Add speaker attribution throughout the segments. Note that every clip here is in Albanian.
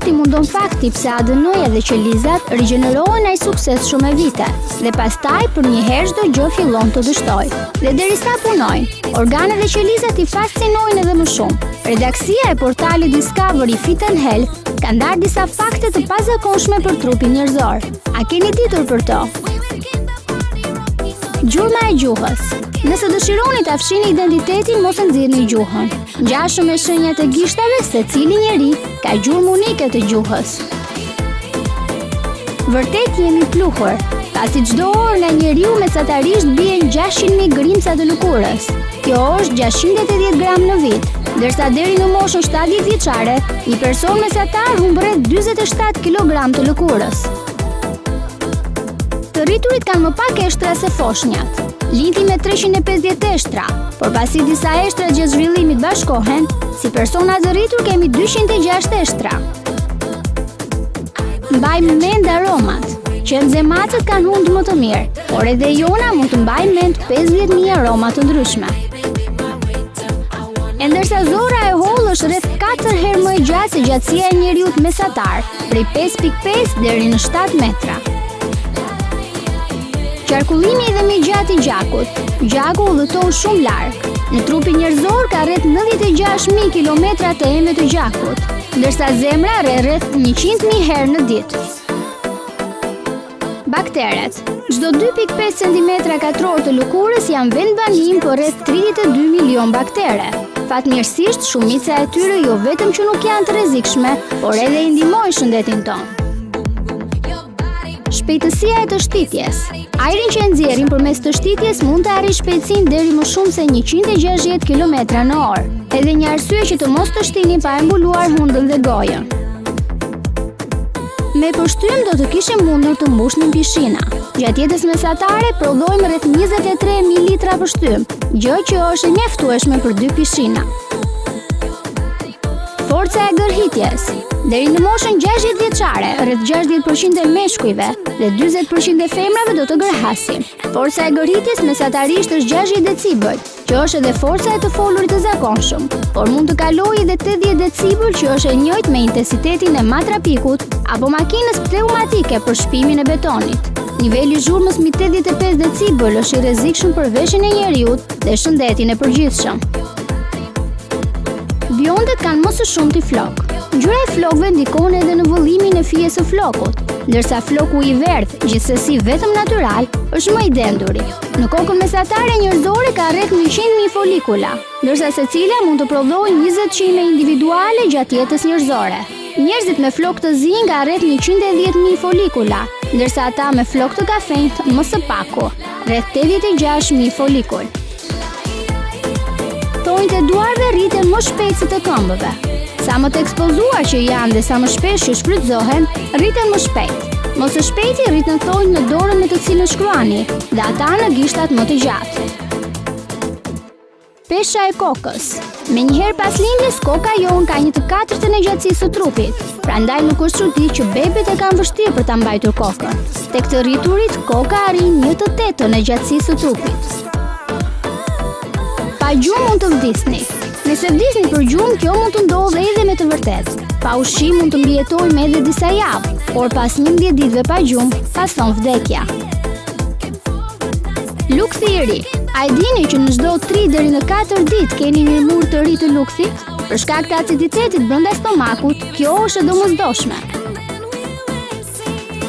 Speaker 1: plot i mundon fakti pse ADN-ja dhe qelizat rigjenerohen ai sukses shumë e vite, dhe pastaj për një herë çdo gjë fillon të dështojë. Dhe derisa punojnë, organet dhe qelizat i fascinojnë edhe më shumë. Redaksia e portalit Discovery Fit and Health ka ndarë disa fakte të pazakonshme për trupin njerëzor. A keni ditur për to? Gjurma e gjuhës. Nëse dëshironi ta fshini identitetin, mos e nxirrni gjuhën. Ngjashëm me shenjat e gishtave, secili njeri ka gjurmë unike të gjuhës. Vërtet jemi pluhur, pasi çdo orë nga njeriu mesatarisht bien 600.000 grimca të lëkurës. Kjo është 680 gram në vit, ndërsa deri në moshën 70 vjeçare, një person mesatar humb rreth 47 kg të lëkurës. Të rriturit kanë më pak eshtra se foshnjat. Lindi me 350 eshtra, por pasi disa eshtra gjatë zhvillimit bashkohen, si persona të rritur kemi 206 eshtra. Mbajmë mend aromat. Qemzemacët kanë hundë më të mirë, por edhe jona mund të mbajmë mend 50.000 aroma të ndryshme. E ndërsa zora e hollë është rreth 4 herë më e gjatë se gjatësia e njeriut mesatar, prej 5.5 deri në 7 metra. Qarkullimi dhe më i gjatë i gjakut. Gjaku udhëton shumë larg. Në trupin njerëzor ka rreth 96.000 kilometra të eme të gjakut, ndërsa zemra rreth 100.000 herë në ditë. Bakteret. Çdo 2.5 cm² të lëkurës janë vendbanim për rreth 32 milion baktere. Fatmirësisht, shumica e tyre jo vetëm që nuk janë të rrezikshme, por edhe i ndihmojnë shëndetin tonë. Shpejtësia e të shtitjes. Ajrin që e nxjerrim përmes të shtitjes mund të arrijë shpejtësinë deri më shumë se 160 km/h. Edhe një arsye që të mos të shtini pa e mbuluar hundën dhe gojën. Me pështym do të kishim mundur të mbushnim pishina. Gjatë jetës mesatare prodhojmë rreth 23 ml pështym, gjë që është e mjaftueshme për 2 pishina. Forca e gërhitjes. Deri në moshën 60 vjeçare, rreth 60% e meshkujve dhe 40% e femrave do të gërhasin. Forca e gërhitjes mesatarisht është 60 decibël, që është edhe forca e të folurit të zakonshëm, por mund të kalojë edhe 80 decibël, që është e njëjtë me intensitetin e matrapikut apo makinës pneumatike për shpimin e betonit. Niveli i zhurmës mbi 85 decibël është i rrezikshëm për veshjen e njeriut dhe shëndetin e përgjithshëm. Bjondet kanë më së shumti flok. Ngjyra e flokëve ndikon edhe në vëllimin e fijes së flokut, ndërsa floku i verdh, gjithsesi vetëm natyral, është më i denduri. Në kokën mesatare njerëzore ka rreth 100.000 folikula, ndërsa secila mund të prodhojë 20 qime individuale gjatë jetës njerëzore. Njerëzit me flok të zi nga rreth 110.000 folikula, ndërsa ata me flok të kafenjt më së paku, rreth 86.000 folikul. Thonjtë e duarve rriten më shpejt se të këmbëve. Sa më të ekspozuar që janë dhe sa më shpesh që shfrytëzohen, rriten më shpejt. Më së shpejti rriten thonjtë në dorën me të cilën shkruani, dhe ata në gishtat më të gjatë. Pesha e kokës. Menjëherë pas lindjes, koka jon ka 1/4 e gjatësisë së trupit. Prandaj nuk është çudi që bebet e kanë vështirë për ta mbajtur kokën. Tek të rriturit, koka arrin 1/8 e gjatësisë së trupit. Pa gjumë mund të vdisni. Nëse vdisni për gjumë, kjo mund të ndodhë edhe me të vërtetë. Pa ushqim mund të mbijetojmë edhe disa javë, por pas 11 ditëve pa gjumë, pason vdekja. Lukthi i ri. A e dini që në çdo 3 deri në 4 ditë keni një mur të ri të lukthit? Për shkak të aciditetit brenda stomakut, kjo është e domosdoshme.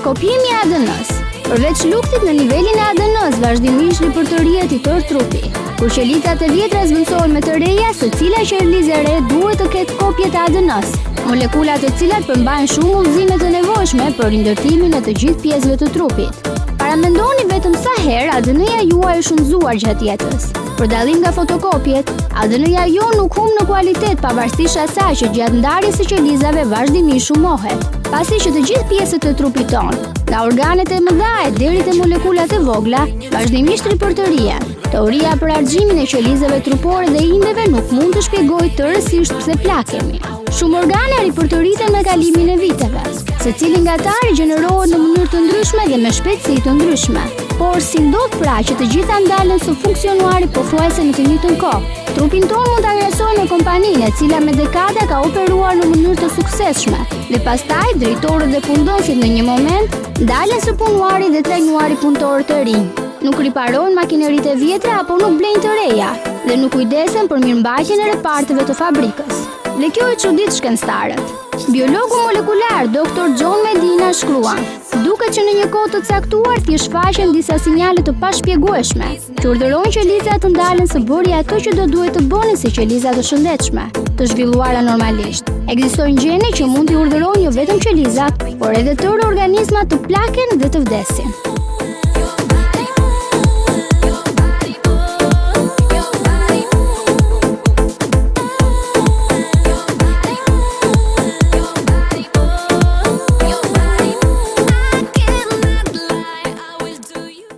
Speaker 1: Kopjimi i ADN-s. Përveç lukthit, në nivelin e ADN-s vazhdimisht ripërtërihet i tërë trupi. Kur qelicat e vjetra zvendësohen me të reja, secila qelizë e re duhet të ketë kopje të ADN-s, molekulat të cilat përmbajnë shumë udhëzime të nevojshme për ndërtimin e të gjithë pjesëve të trupit. Paramendoni vetëm sa herë ADN-ja juaj është shënzuar gjatë jetës. Për dallim nga fotokopjet, ADN-ja jo nuk humb në kualitet pavarësisht asaj që gjatë ndarjes së qelizave vazhdimisht shumohet. Pasi që të gjithë pjesët e trupit tonë, nga organet e mëdha deri te molekulat e vogla, vazhdimisht ripërtërihen. Teoria për argjimin e qelizave trupore dhe indeve nuk mund të shpjegojë tërësisht pse plakemi. Shumë organe ripërtëriten me kalimin e viteve. Secili nga ata rigjenerohet në mënyrë të ndryshme dhe me shpejtësi të ndryshme. Por si ndodh pra që të gjitha ndalen së funksionuari pothuajse në të njëjtën kohë? Trupin tonë mund ta krahasojmë me kompaninë e cila me dekada ka operuar në mënyrë të suksesshme dhe pastaj drejtorët dhe punëdhënësit në një moment ndalen së punuari dhe trajnuari punëtorë të rinj. Nuk riparojnë makineritë e vjetra apo nuk blejnë të reja dhe nuk kujdesen për mirëmbajtjen e reparteve të fabrikës. Dhe kjo e çudit shkencëtarët. Biologu molekular Dr. John Medina shkruan: duket që në një kohë të caktuar thjesht shfaqen disa sinjale të pashpjegueshme që urdhërojnë qelizat të ndalen së bëri ato që do duhet të bënin si qeliza të shëndetshme, të zhvilluara normalisht. Ekzistojnë gjene që mund t'i urdhërojnë jo vetëm qelizat, por edhe tërë organizmat të plaken dhe të vdesin.